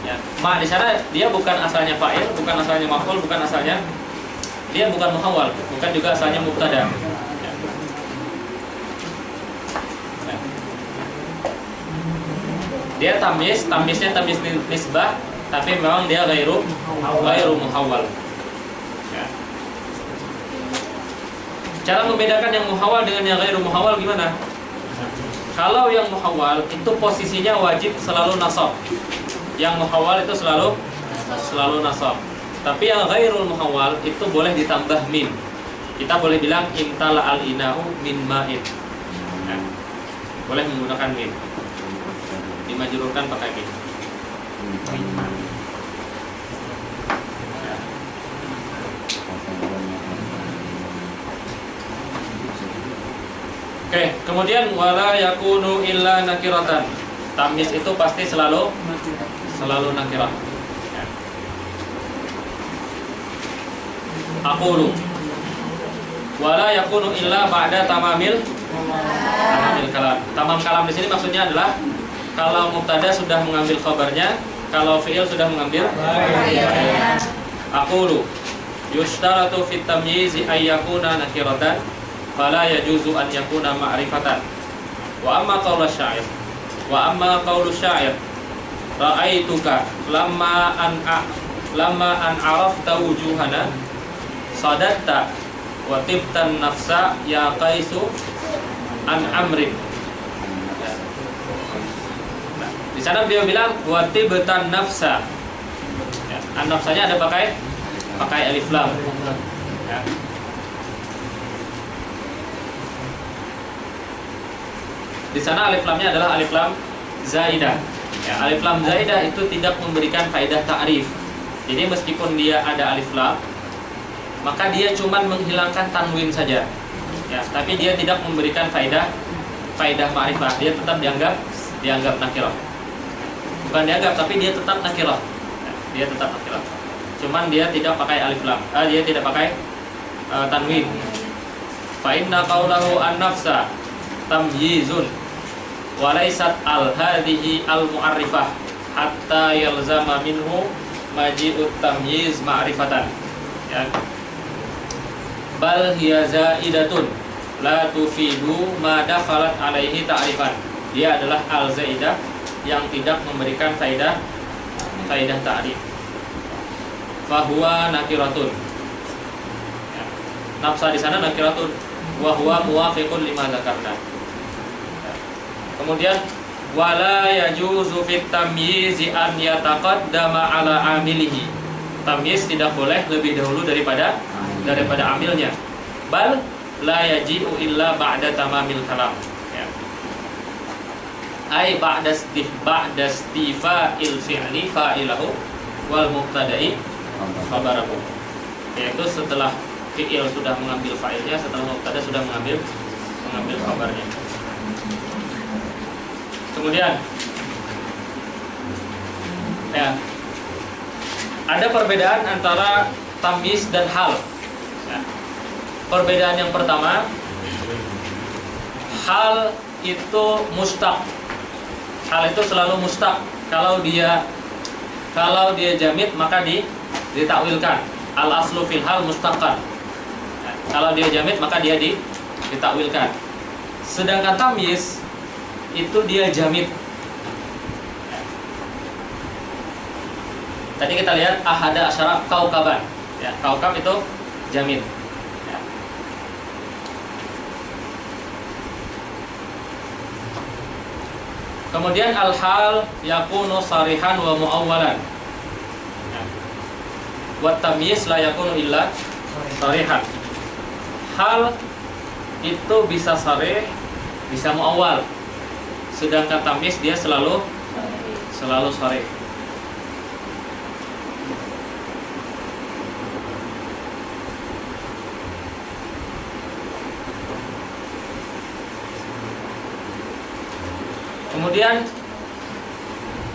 Ya, ma di sana dia bukan asalnya fa'il, bukan asalnya maf'ul, bukan asalnya dia bukan muhawwal, bukan juga asalnya mubtada. Ya. Ya. Dia tamyiznya tamyiz nisbah, tapi memang dia ghairu muhawwal. Ya. Cara membedakan yang muhawwal dengan yang ghairu muhawwal gimana? Kalau yang muhawwal itu posisinya wajib selalu nasab. Yang muhawwal itu selalu nasab. Tapi yang ghairul muhawwal itu boleh ditambah min. Kita boleh bilang imtala al-ina'u min ma'in. Ya. Boleh menggunakan min. Dimajrurkan pakai min. Ya. Oke, kemudian wala yakunu illa nakiratan. Tamyiz itu pasti selalu nakirah. Ya. Aqulu wala yakunu illa ba'da tamamil kalam. Tamam kalam di sini maksudnya adalah kalau mubtada sudah mengambil khabarnya, kalau fi'il sudah mengambil aqulu yushtaratu fit tamyiz ay yakuna nakiratan fala yajuzu an yakuna ma'rifatan. Wa amma qaulu syair ra'aituka lamma an arafta wujuhana sadatta wa tibtan nafsa ya qaisu an amrin. Nah, di sana beliau bilang wa tibtan nafsa. Ya, an nafsanya ada pakai alif lam. Ya. Di sana alif lamnya adalah alif lam zaidah. Ya, alif lam zaidah itu tidak memberikan faedah ta'rif. Jadi meskipun dia ada alif lam, maka dia cuma menghilangkan tanwin saja. Ya, tapi dia tidak memberikan faedah ma'rifah. Dia tetap dianggap nakirah. Bukan dianggap, tapi dia tetap nakirah. Ya, dia tetap nakirah. Cuman dia tidak pakai alif lam. Dia tidak pakai tanwin. Fa inna qaulahu an-nafsa tamyizun walaysat al-hadhihi al-mu'arrifah hatta yalzama minhu maji'ut tamyiz ma'rifatan. Ya. Bal hiya zaidatun la tufidu ma dakhalat alaihi ta'rifan. Dia adalah al-zaidah yang tidak memberikan faedah ta'rif. Fahuwa nakiratun. Ya. Nafsa di sana nakiratun wa huwa muwafiqun lima dzakarna. Kemudian wala yajuzu fit tamyiz an yataqaddama ala amilihi. Tamyiz tidak boleh lebih dahulu daripada amilnya. Bal la yaji'u illa ba'da tamamil kalam. Ya. Ai ba'da istifa'il fi'li fa'ilahu wal mubtada'i khabarahu. Yaitu setelah fi'il sudah mengambil fa'ilnya, setelah mubtada sudah mengambil khabarnya. Kemudian ya, ada perbedaan antara tamyiz dan hal. Ya. Perbedaan yang pertama, hal itu mustaq. Hal itu selalu mustaq. Kalau dia jamid maka ditakwilkan. Al aslu fil hal mustaqan. Ya. Kalau dia jamid maka dia ditakwilkan. Sedangkan tamyiz itu dia jamid. Tadi kita lihat ahada asyara kaukaban. Ya, kaukab itu jamid. Ya. Kemudian al-hal yakunu sarihan wa muawwalan. Ya. Wa tamyiz la yakunu illa sarihan. Hal itu bisa sarih, bisa muawwal. Sedangkan tamyiz dia selalu sharih. Kemudian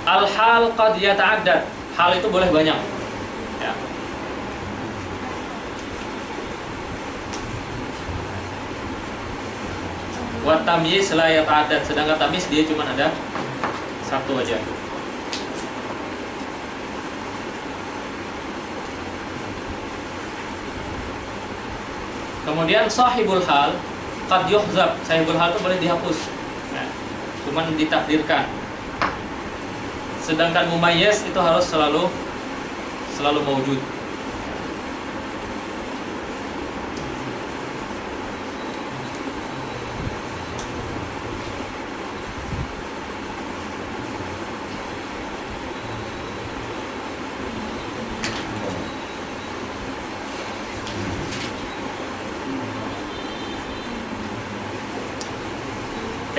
al-hal qad yata'addad. Hal itu boleh banyak. Ya. Wa tamyiz la yata'addad, sedangkan tamyiz dia cuma ada satu aja. Kemudian sahibul hal qad yuhzab. Sahibul hal itu boleh dihapus. Nah, cuma ditakdirkan. Sedangkan mumayyiz itu harus selalu mawjud.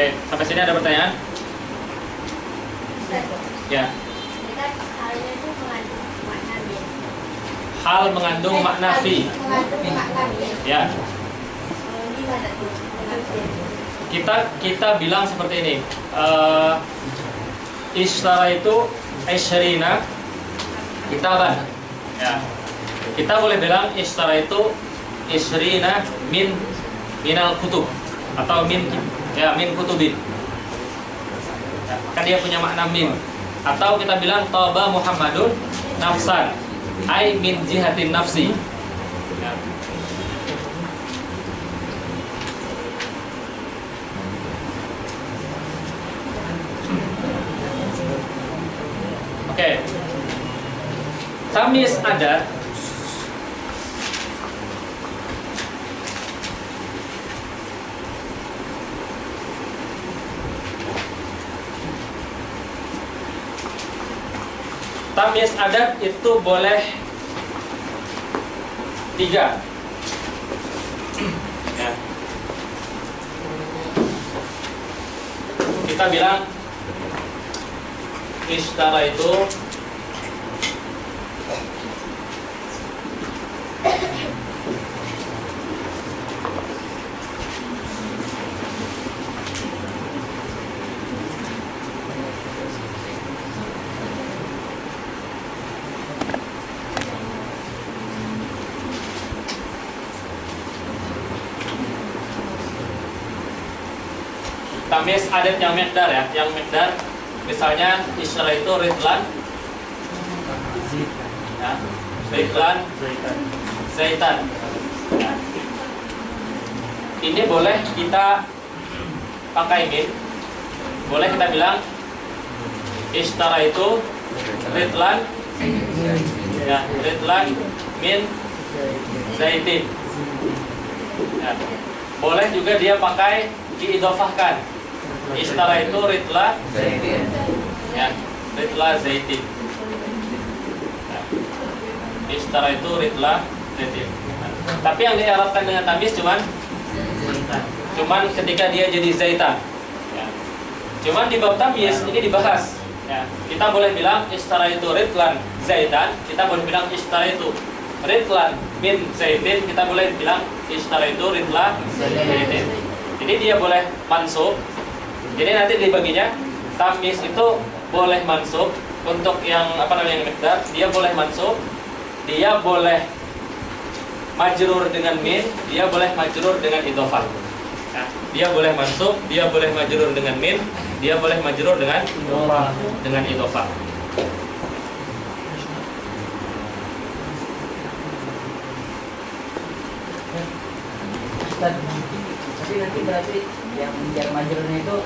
Oke, sampai sini ada pertanyaan? Ya. Halnya itu mengandung makna min. Hal mengandung makna fi. Mengandung makna min. Ya. Gimana tuh? Kita bilang seperti ini. Ishtara itu ishrina kitaban. Ya. Kita boleh bilang ishtara itu ishrina minal kutub atau min kutubin. Ya, kan dia punya makna min. Atau kita bilang taba Muhammadun nafsan ai min jihatin nafsi. Ya. Oke. Tamis adat tamis adat itu boleh 3. Ya. Kita bilang ishtara itu tamis adat yang miqdar ya, yang miqdar misalnya isyarat itu ridlan ya, ridlan zaitan ya. Ini boleh kita pakai min, boleh kita bilang ishtara itu ridlan ya, ridlan min zaitin ya. Boleh juga dia pakai diidofahkan. Ishtara itu ridla zaitin. Ya, ridla zaitin. Ya. Ishtara itu ridla zaitin. Tapi yang diarabkan dengan tamis cuman ketika dia jadi zaitan. Ya. Cuman di bab tamis ini dibahas. Ya. Kita boleh bilang ishtara itu ridlan zaitan, kita boleh bilang ishtara itu ridlan min zaitin, kita boleh bilang ishtara itu ridla zaitin. Jadi dia boleh mansub. Jadi nanti dibaginya tamis itu boleh mansub untuk yang yang miqdar, dia boleh mansub, dia boleh majrur dengan min, dia boleh majrur dengan idhofah. Nah, dia boleh mansub, dia boleh majrur dengan min, dia boleh majrur dengan idhofah. Tapi nanti berarti yang jar majrurnya itu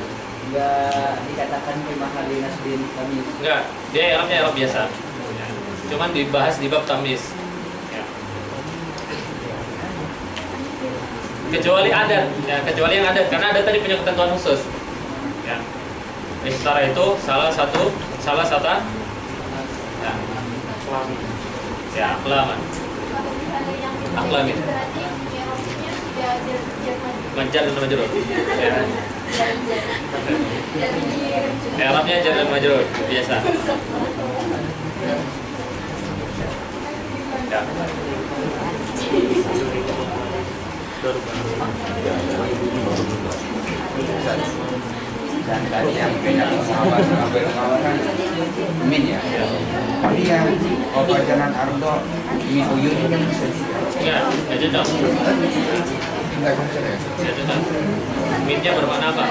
enggak dikatakan fi mahalli nasbin tamis. Enggak, dia i'rabnya i'rab biasa. Cuman dibahas di bab tamis. Ya. Kecuali adat, ya, kecuali yang adat, karena adat tadi punya ketentuan khusus. Ya. Ishtara itu salah satu ya. Ya, akhlaman. Akhlamin. Manjar dan majrur. Ya. I'rabnya jar dan majrur biasa. Ya. Dan tadi yang beda sahabat kan min ya. Tapi yang obajanan ardo min uyun ini kan bisa Enggak cocok. enggak bisa ya. Enggak cocok. Minnya bermakna apa?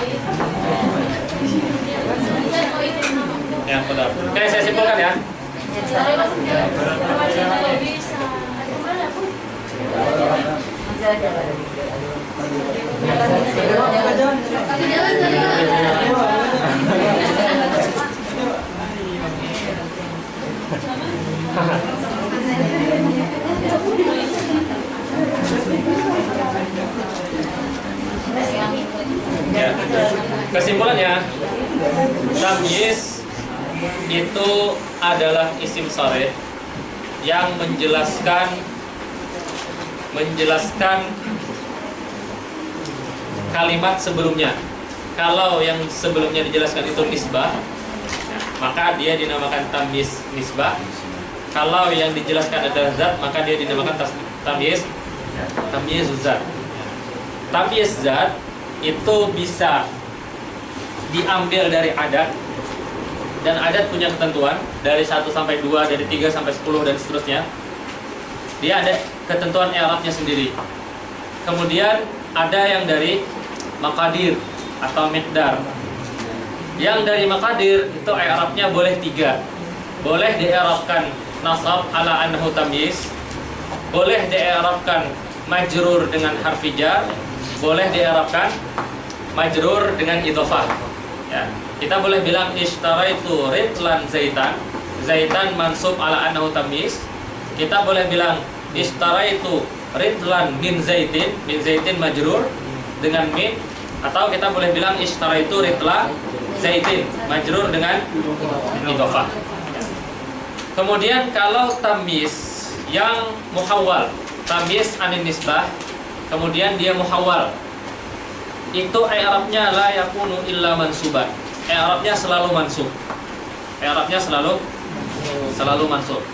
Ya, benar. Oke, saya simpulkan ya. Ya. Kesimpulannya, tamyiz itu adalah isim sharih yang menjelaskan kalimat sebelumnya. kalau yang sebelumnya dijelaskan itu nisbah, maka dia dinamakan tamyiz nisbah. Kalau yang dijelaskan adalah zat, maka dia dinamakan tamyiz zat. Tamyiz zat itu bisa diambil dari adat, dan adat punya ketentuan dari 1 sampai 2, dari 3 sampai 10 dan seterusnya. Dia ada ketentuan i'rabnya sendiri. Kemudian ada yang dari maqadir atau miqdar. Yang dari maqadir itu i'rabnya boleh 3. Boleh di-i'rabkan nasab ala annahu tamyiz, boleh di-i'rabkan majrur dengan harfi jar, boleh di-i'rabkan majrur dengan idhofah. Ya, kita boleh bilang ishtaraitu ritlan zaitan, zaitan mansub ala annahu tamyiz. Kita boleh bilang ishtaraitu ritlan min zaitin majrur dengan min, atau kita boleh bilang ishtaraitu ritla zaitin majrur dengan idhofah. Kemudian kalau tamyiz yang muhawwal, tamyiz anin nisbah, kemudian dia muhawwal, itu i'rabnya la yakunu illa mansuban. I'rabnya selalu mansub. I'rabnya selalu mansub.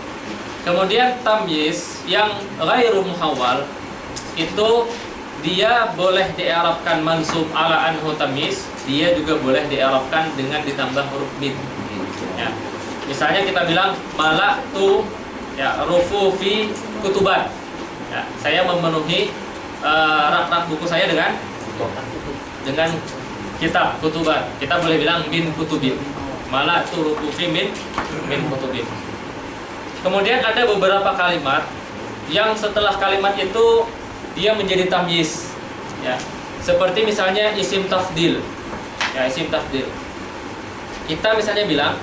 Kemudian tamyiz yang ghairu muhawwal, itu dia boleh di-i'rabkan mansub ala anhu tamyiz, dia juga boleh di-i'rabkan dengan ditambah huruf min. Ya. Misalnya kita bilang malaktu ya rufufi kutuban. Ya, saya memenuhi rak-rak buku saya dengan kitab kutuban. Kita boleh bilang min kutubin. Malaktu rufufi min kutubin. Kemudian ada beberapa kalimat yang setelah kalimat itu dia menjadi tamyiz. Ya. Seperti misalnya isim tafdil. Ya, isim tafdil. Kita misalnya bilang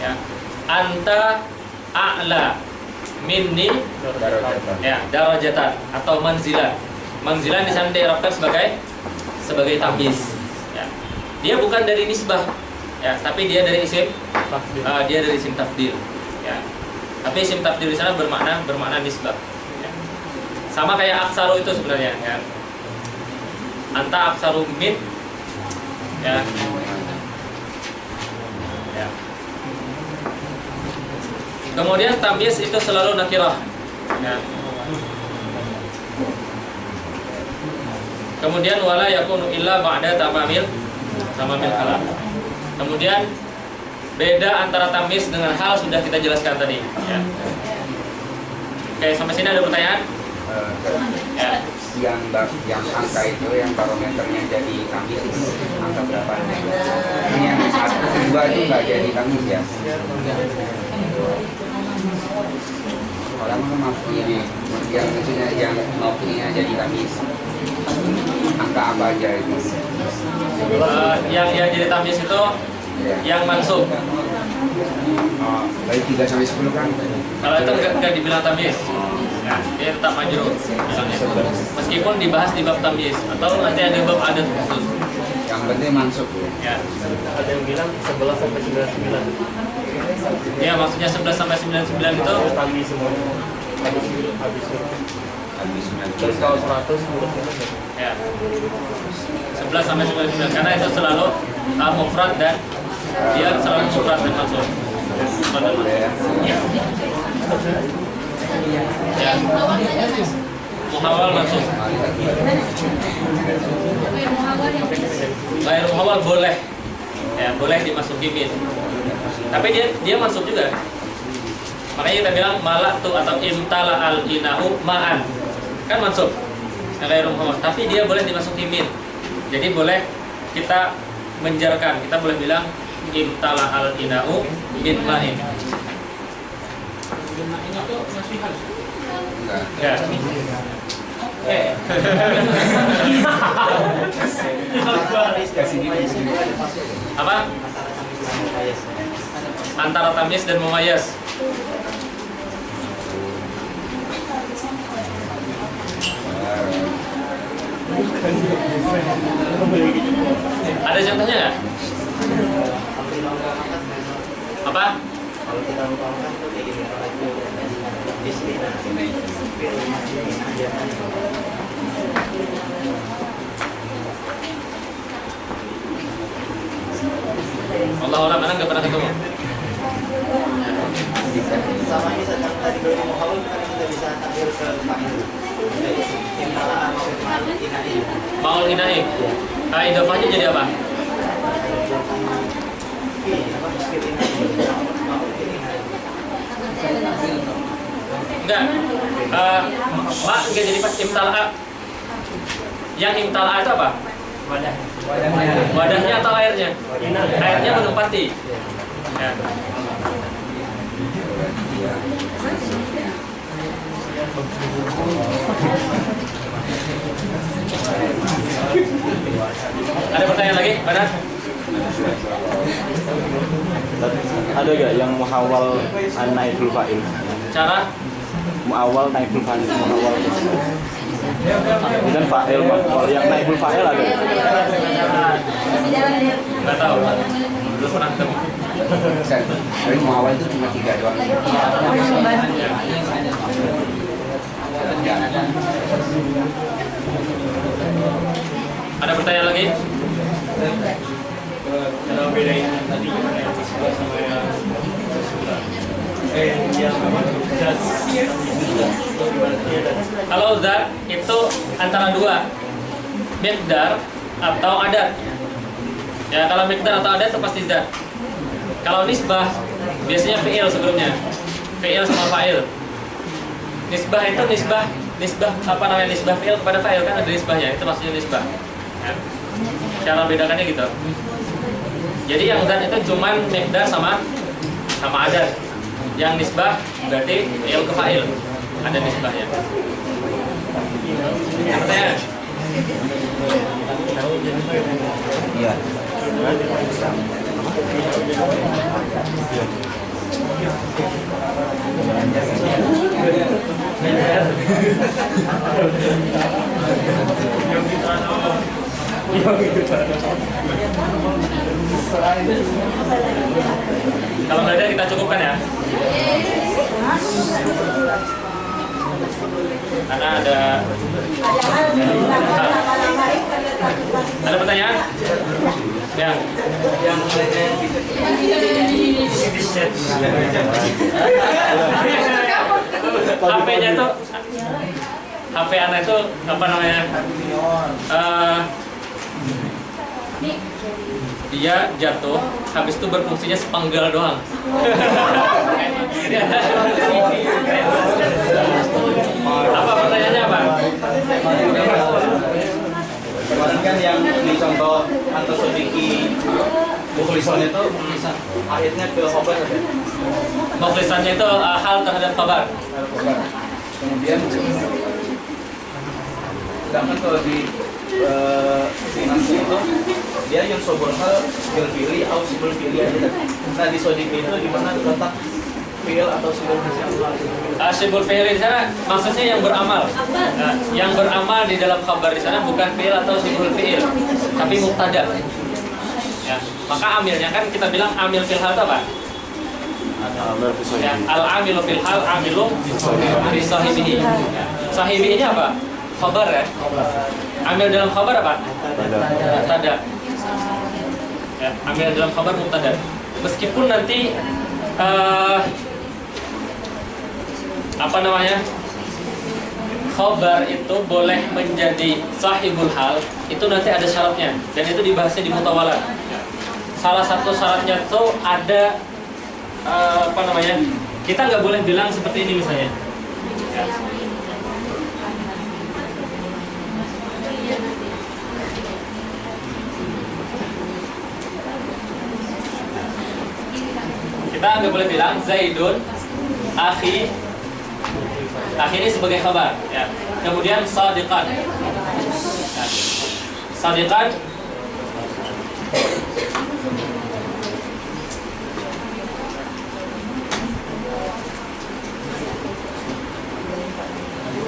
ya, anta a'la minni ya darajatan atau manzilan. Manzilan di sana di'rabkan sebagai tamyiz. Ya. Dia bukan dari nisbah, ya, tapi dia dari isim tafdil. Ya. Tapi isim tafdil di sana bermakna nisbah. Ya. Sama kayak aksaru itu sebenarnya. Ya. Anta aksaru min. Ya. Ya. Kemudian tamyiz itu selalu nakirah. Ya. Kemudian wala yakunu illa ba'da tamamil kalam. Kemudian beda antara tamyiz dengan hal sudah kita jelaskan tadi. Ya. Oke, sampai sini ada pertanyaan? Ya. Yang angka itu yang barometernya jadi tamyiz itu angka berapa? Ini yang 1, 2 itu nggak jadi tamyiz ya? Orang memakai yang maksudnya yang maksudnya jadi tamyiz. Angka apa aja itu? Yang jadi tamyiz itu yang mansub. Dari 3 sampai 10 kan? Kalau itu enggak dibilang tamyiz. Ya, dia tetap majrur misalnya. Meskipun dibahas di bab tamyiz atau nanti ada bab adat khusus. Yang penting mansub Ya. Ada yang bilang 11 sampai 99. Ya, maksudnya 11 sampai 99 itu Tamyiz semuanya. Habis terus kalau 100 hurufnya ya 11 sampai 99 karena itu selalu mufrad dan dia selalu mufrad dan mansub. Mufrad dan mansub. Ya. Muhawwal mansub. Ghair muhawwal boleh. Ya, boleh dimasuki min. Tapi dia mansub juga. Makanya kita bilang malaktu atau imtala al inahu ma'an. Kan mansub. Ghair muhawwal, tapi dia boleh dimasuki min. Jadi boleh kita menjarkan. Kita boleh bilang imtala al inahu min ma'in. Ya. Apa? Antara tamyiz dan mumayyiz. Ada contohnya nggak? Apa? Kalau kita umpamakan tuh kayak gini, kalau itu istilah Allah alam, karena nggak pernah ketemu. Sama ini tentang tadi dulu muhawal kan kita bisa tampil ke fa'il. Imtala maul inai. Maul inai. Idofahnya jadi apa? Enggak. Ma enggak jadi pas imtala. Yang imtala itu apa? Wadahnya atau airnya? Airnya menempati. Ya. Ada pertanyaan lagi? Benar? Ada gak yang muhawal naibul fa'il? Cara? Muawal naibul fa'il, muhawal. Dan fa'il, kalau yang naibul fa'il ada. Nggak tahu. Belum pernah ketemu. Tapi mau awal itu cuma 3 doang. Ada pertanyaan lagi? Kalau bedain tadi yang sebelah sama yang sebelah. Yang apa? Kalau zat itu antara dua, miqdar atau adat. Ya, kalau miqdar atau adat itu pasti zat. Kalau nisbah biasanya fi'il sebelumnya, fi'il sama fa'il. Nisbah itu nisbah apa namanya, nisbah fi'il kepada fa'il, kan ada nisbahnya, itu maksudnya nisbah. Ya. Cara bedakannya gitu. Jadi yang zat itu cuman miqdar sama adat. Yang nisbah berarti fi'il ke fa'il, ada nisbahnya. Pertanyaan? Iya. Kalau nggak ada kita cukupkan ya. Karena ada pertanyaan? Ya. HP-nya tuh, HP anak itu apa namanya? Dia jatuh, habis itu berfungsinya sepenggal doang. Apa pertanyaannya apa? Kemarin kan yang di contoh antasodiki mukhlison itu akhirnya ke khobar ada. Mukhlisannya itu hal terhadap kabar. Kemudian sedangkan kalau di finasi itu dia yang sobor hal yang pilih atau sibul pilih aja. Nah di sodiki itu di mana letak fiil atau sibul Sibul fi'il di sana maksudnya yang beramal. Nah, yang beramal di dalam kabar di sana bukan fi'il atau sibul fi'il, tapi mubtada. Ya, maka amilnya kan kita bilang amil fil hal itu apa? Ya, al-amilu fil hal amilu fi sahibihi. Ya. Sahibihinya apa? Khabar ya. Amil dalam khabar apa? Mubtada. Ya, amil dalam khabar mubtada. Meskipun nanti apa namanya, khobar itu boleh menjadi sahibul hal, itu nanti ada syaratnya, dan itu dibahasnya di mutawalat. Salah satu syaratnya tuh ada apa namanya, kita nggak boleh bilang seperti ini misalnya ya. Kita nggak boleh bilang Zaidun akhi ini sebagai khabar ya. Kemudian sadiqan ya. Sadiqan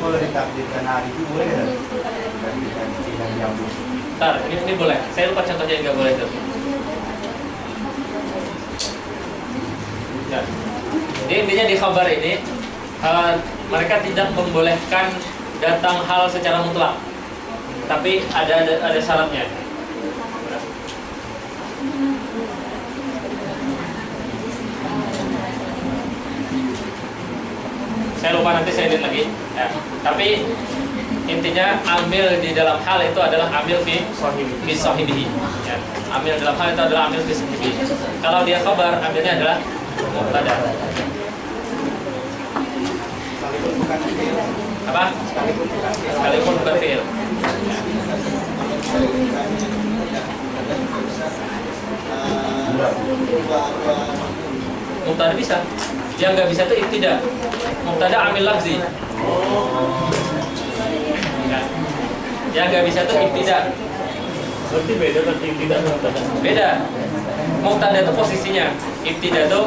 Kalau ditakdirkan hari itu boleh ya? Tidak nyambung. Bentar, ini boleh. Saya lupa contohnya, nggak boleh itu. Ya. Jadi intinya di khabar ini mereka tidak membolehkan datang hal secara mutlak, tapi ada syaratnya. Saya lupa, nanti saya lihat lagi. Ya. Tapi intinya amil di dalam hal itu adalah amil fi sahibihi. Ya. Amil dalam hal itu adalah amil fi sahibihi. Kalau dia khabar, amilnya adalah mubtada. Apa? Sekalipun bukan fi'il. Mubtada bisa. Yang nggak bisa itu ibtida. Mubtada amil lafzi. Ya. Yang nggak bisa itu ibtida. Berarti beda kan tidak mubtada. Beda. Mubtada itu posisinya. Ibtida itu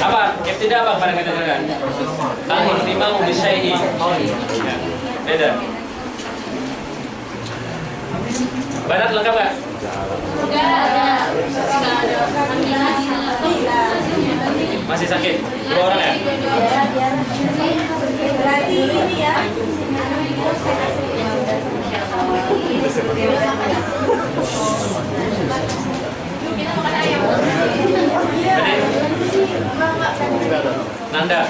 apa? Ibtida apa pada kita dengarkan? Al-ihtimamu bisyai'i. Ya. Beda. Banat lengkap nggak? Masih sakit? 2 orang ya? Berarti ini ya. Nanda.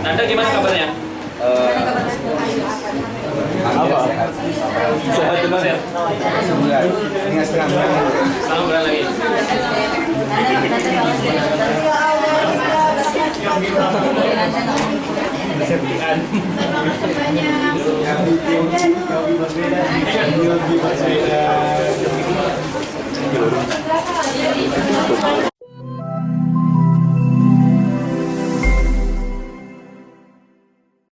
Nanda gimana kabarnya? Apa? Sehat benar ya? Setengah bulan. Setengah bulan lagi. Banyak.